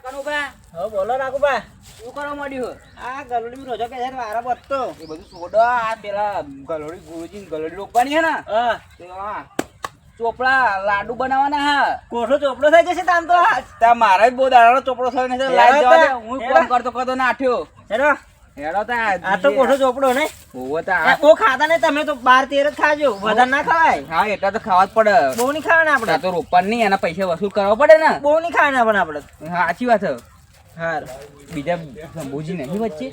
કનુભા હવે બોલો રાઘુભા. શું કરવા માંડ્યું? આ ગલોડી રોજો કે છે વારા બચતો. એ બધું છોડો. આ પેલા ગલોડી ગુરુજી ગલોડી રોકવાની હે ને હા તો આ ચોપડા લાડુ બનાવવાના હા. કોઠો ચોપડો થઈ જશે તામ તો. તા મારા જ બહુ દાડાનો ચોપડો થયો ને લાઈ જવા દે. હું હેડો. કોમ કરતો નાઠ્યો હેડો હેડો તા આ તો કોઠો ચોપડો ને. હોવો તા ઓ ખાતા ને તમે તો 12-13 જ ખાજો, વધારે ના ખવાય. હા એટલા તો ખાવા જ પડે. બહુ નહીં ખાવાના આ આપણે, તો રોપણ નહીં એના પૈસા વસૂલ કરવા પડે ને. બહુ નહીં ખાવાના પણ આપણે. હા સાચી વાત છે. હાર બીજા શંભુજી નહીં વચ્ચે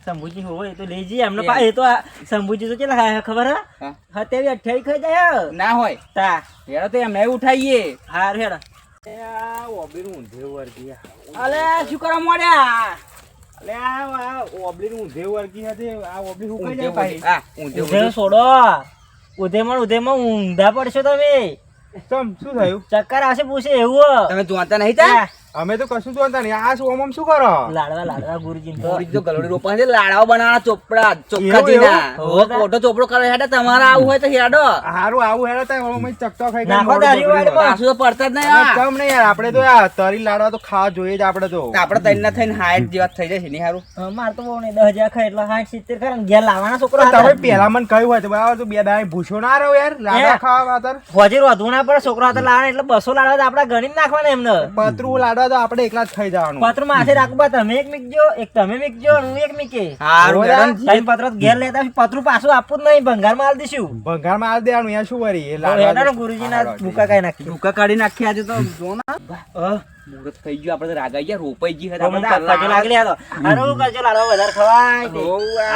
શંભુજી હોય તો લઈ જઈએ એમને. એ તો શંભુજી તો કેટલા ખાય ખબર હે? હા. 27-28 ખાઈ જાય ના હોય તા. હેડો તો એમને ઉઠાઈએ. હાર હેડો. અલે શું કરવા મોડ્યા? હા ઉધે છોડો. ઉધેમાં ઊંધા પડશો તમે. શું થયું? ચક્કર આવશે પૂછે એવું. તમે જોતા નહીં તા? અમે તો કશું જોતા નહીં. આ શું ઓમ શું કરો? લાડવા ગુરુજી તો મોરી તો ગલોડી રોપણ છે. લાડવા બનાવવાના ચોપડા ચોખ્ખા એવું? દીના. એવું? હો મોટો ચોપડો કરે હેડે. તમારે આવું હોય તો હેડો. હારું આવું હેડો તા ઓમ ચકચો ખાઈ નાખો મોઢું દાઢી બગડી વાળમાં. જાય. પાછું તો પડતા જ નહીં આ. કમ નહીં યાર, આપણે તો યાર તરી લાડવા તો ખાવા જોઈએ જ આપણે તો. આપણે તૈયાર થઈને હાઈટ જેવા થઈ જાય છે નહીં હારું. માર તો બહુ નહીં 10,000 ખાય એટલે 60-70 ખરા ઘેર લાવવાના છોકરો તમે પેલા મને કહ્યું હોય તો બરાબર, તો બે દાડે ભૂસો ના રહ્યો યાર લાડવા ખાવા ખાતર. હોજી રોધવું ના પડે. છોકરો હાથે લાવવાના એટલે 200 લાડવા તો આપડા ગણી નાખવાના એમને. પતરું લાડવા તો આપણે એકલા જ ખાઈ જવાનું. પત્ર માથે રાખવા તમે એક મીકજો, એક તમે મીકજો અને હું એક મીકે. હારું હોવે. હેડો ને. ત્રણ પત્ર ઘેર લેતા આવશું. પતરું પાછું આપવું જ નહીં, ભંગારમાં આલી દઈશું. ભંગારમાં આલ દેવાનું યાર, શું વરી એ હેડાનો ગુરુજીના ભૂકા કાઢી નાખી. ભૂકા કાઢી નાખી આજે તો જો ના. અહ, મુહૂર્ત થઈ ગયું. આપણે તો રાગાઈ ગયા. રોપાઈ ગઈ હતા તો મને આપણે તો કજો લાગલી આ તો. હારું કરજો, લાડવા વધારે ખવાય તે.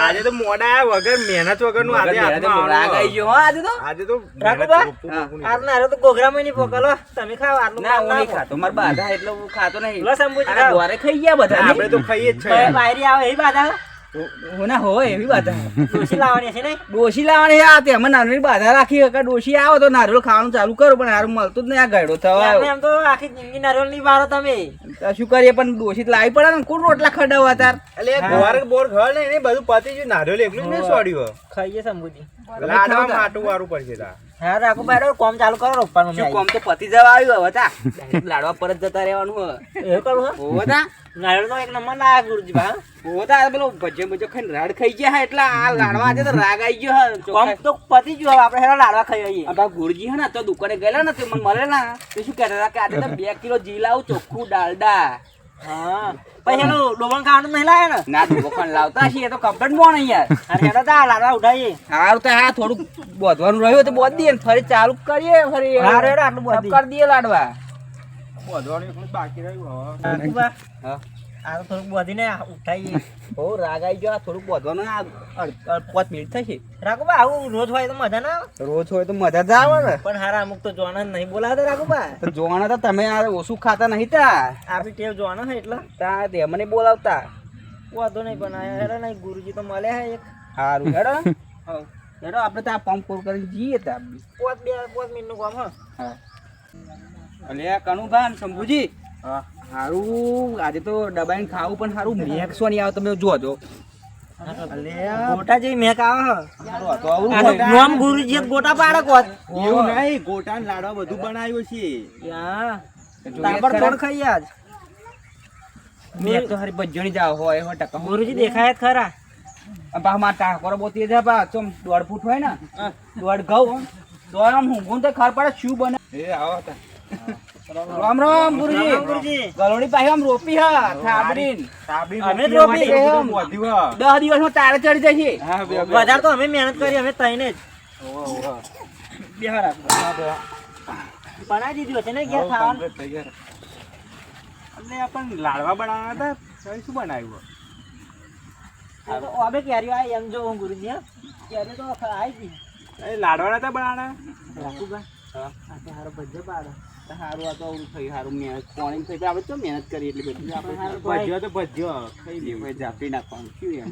આજે તો મોડા આયા વગર મહેનત વગરનું આજે હાથમાં રાગાઈ આવવાનું. ગયો હો આજે તો. આજે તો રાખો મહેનત બા. રૂપું હા. રૂપું નહીં. આટલું હારું તો ગોગરામાં નહીં પોકલો. તમે ખાઓ આટલું ના હું ના નહીં ખાતો. મારા બાધા એટલે હું ખાતો નહીં. લો શંભુજી આના ખાઓ. દ્વારે ખાઈ ગયા બધા આપણે તો ખાઈએ જ છે. બાયરી આવે એવી બાધા હું ના હોય એવી બાધા. ડોશી લાવવાની છે ને. ડોશી લાવવાની છે. આ તેમાં નાની બાધા રાખી કે ડોશી આવો તો નારિયેળ ખાવાનું ચાલુ કરો, પણ હારું મળતું જ નહીં. આ ગયડો થવા એમને એમ તો આખી જિંદગી નારિયેળ નહીં વાળો તમે. તો શું કરીએ, પણ ડોશી તો લાવી પડે ને. કોણ રોટલા ખડાવવા તાર? એટલે બોર બોર ઘર ને એને બધું પતી ગયું, નારિયેળ એકલું જ નહીં છોડ્યું. ખાઈએ શંભુજી. લાડવા માટું વાળું પડશે તા. હા રાખો બાયરો, કોમ ચાલુ કરો રોપવાનું. શું કોમ તો પતી જવા આવ્યું હવે તા. લાડવા પર જ જતા રહેવાનું હોય. એવું કરું હા. હોવો તા નારિયેળ તો એક નંબર ના ગુરુજી બા. હોવો તા. પેલો ભજ્યો ભજ્યો ખાઈને રાડ ખાઈ ગયા હે એટલે આ લાડવા આજે તો રાગ આવી ગયો હે. કોમ ચોખ્ખા. તો પતી ગયું. હવે આપણે હેરો લાડવા ખાઈ આવીએ. આ બા ગુરુજી હે ને તો દુકાને ગયેલા ને તો મને મળે ને તો શું કહેતા હતા કે આજે તો 2 કિલો ઘી લાવું, ચોખ્ખું ડાલડા. હા પછી એનું ડોબણ ખાવાનું નહીં લાવે ને. ના દુકાન લાવતા છીએ તો કમ્પ્લેટ મોણ યાર. અરે હેડો તા લાડવા ઉઠાઈએ. હારું તો હા થોડુંક બોધવાનું રહ્યું તો બોધ દઈએ ને ફરી ચાલુ કરીએ. ફરી હારું હેડો આટલું બોધ દઈએ. કરી દઈએ લાડવા. બધવાનું એકલું જ બાકી રહ્યું હવે. રાખો બા. હા આ તો થોડુંક બોધીને ઉઠાઈએ. બહુ રાગ આવી ગયો. આ થોડુંક બોધવાનું. આ 5 મિનિટ થશે. રાખો બા. આવું રોજ હોય તો મજા ના આવે. રોજ હોય તો મજા જ આવે ને. પણ હારા અમુક તો જોવાના નહીં બોલાવતા. રાખો બા. તો જોવાના તો તમે આ ઓછું ખાતા નહીં તા. આપણી ટેવ જોવાના છે એટલે તા તે મને બોલાવતા. વાંધો નહીં. પણ આ હેડો નહીં ગુરુજી તો મળે છે એક. હારું હેડો. હા હેડો આપણે ત્યાં પંપ કોલ કરીને જઈએ તા. 5 મિનિટનું કામ હા. હા અલે કનુભાઈ શંભુજી. હા. હારું આજે તો દબાઈને ખાવું, પણ હારું મેક્સો નહીં આવે. તમે જોજો. ગોટા જેવી મેક આવે છે. હારું આ તો આવું આ તો હોય. નોમ ગુરુજી જ ગોટા પાડે કોત. એવું નહીં, ગોટા ને લાડવા બધું બનાવ્યું છે. યા જોઈએ તાબડ ખરા. તોડ ખાઈએ આજ. મેક તો હારી ભજ્જણી જાવ હોય 100%. ગુરુજી દેખાય જ ખરા. પા માર ટાકોરો બોતી છે પા ચમ 1.5 ફૂટ હોય ને 1.5 ઘઉં તો આમ હું તો ખર પડે શું બને. એ આવો તા. રામ રામ ગુરુજી. રામ ગુરુજી. ગલોડી પાસે આમ રોપી હા થાબડીન. સાબરી અમે જ મૂકી રોપી. બધું બોધ્યું હા. 10 દિવસમાં તારે ચડી જશે. હા, બે, બે. વધારે તો અમે મહેનત કરી. અમે તઈને જ ઓહો, ઓહો. બેહા રાખો. હા, બે. બનાવી દીધું હશે ને ઘેર બહુ ખાવાનું. complete થઈ ગયા. એટલે આપણને લાડવા બનાવવાના હતા, તો શું બનાવ્યું? આ તો હવે કેરીઓ આવી એમ જો હું ગુરુજી હા. કેરીઓ તો આવી ગઈ. એ લાડવા નતા બનાવવાના? રાખું બા. આ તો હારો ભજ્જો પાડો. હારું આ તો અવરું થયું. હારું મહેનત કોણી થઈ આપણે તો મહેનત કરી એટલી બધી આપણે હારું ભજ્યો તો ભજ્યો. ખાઈ લેવું. ભાઈ જાપી નાખવાનું શું એમ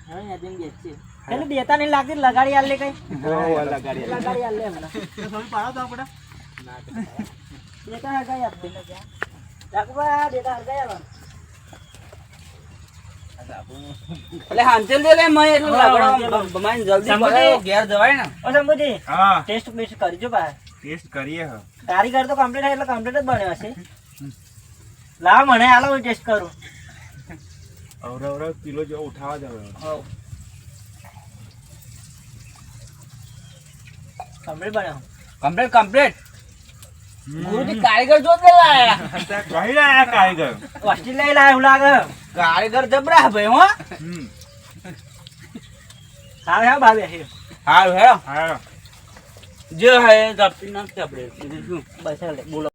હવે યાદ એમ બેસ છે. એટલે દેતા નહીં લાગતી. લગાડી આલે કઈ. હોવ, લગાડી આલી. લગાડી આલે હમણાં. દેતા હરગાઈ આપતે. રાખું બા. દેતા હરગાઈ આલો. એટલે હાંચલ દે લે મય એટલે હા, લગડો બમાઈને જલ્દી સમજી. પડે ઘેર જવાય ને. ઓ શંભુજી હા, ટેસ્ટ બેસ્ટ કરજો બા. ટેસ્ટ કરીએ હા. કારીગર તો કમ્પ્લીટ એટલે કમ્પ્લીટ જ બન્યો હશે. લાવ મને આલો હું ટેસ્ટ કરું. અવરવ કિલો જેવો ઉઠાવા જ હવે. હઉ. કમ્પ્લીટ બનાવો. કમ્પ્લીટ ગુરુજી કારીગર જો તે લાયા કહી રહ્યા કારીગર. ઓસ્ટ્રેલિયા લાવ્યા એવું લાગે. કારીગર જબરા ભાઈ હો હમ. સારું હા ભાવે હે. હારું હેડો હા જે હે ઝડપી નાખते આપણે બીજું શું બસ હાલે બોલો.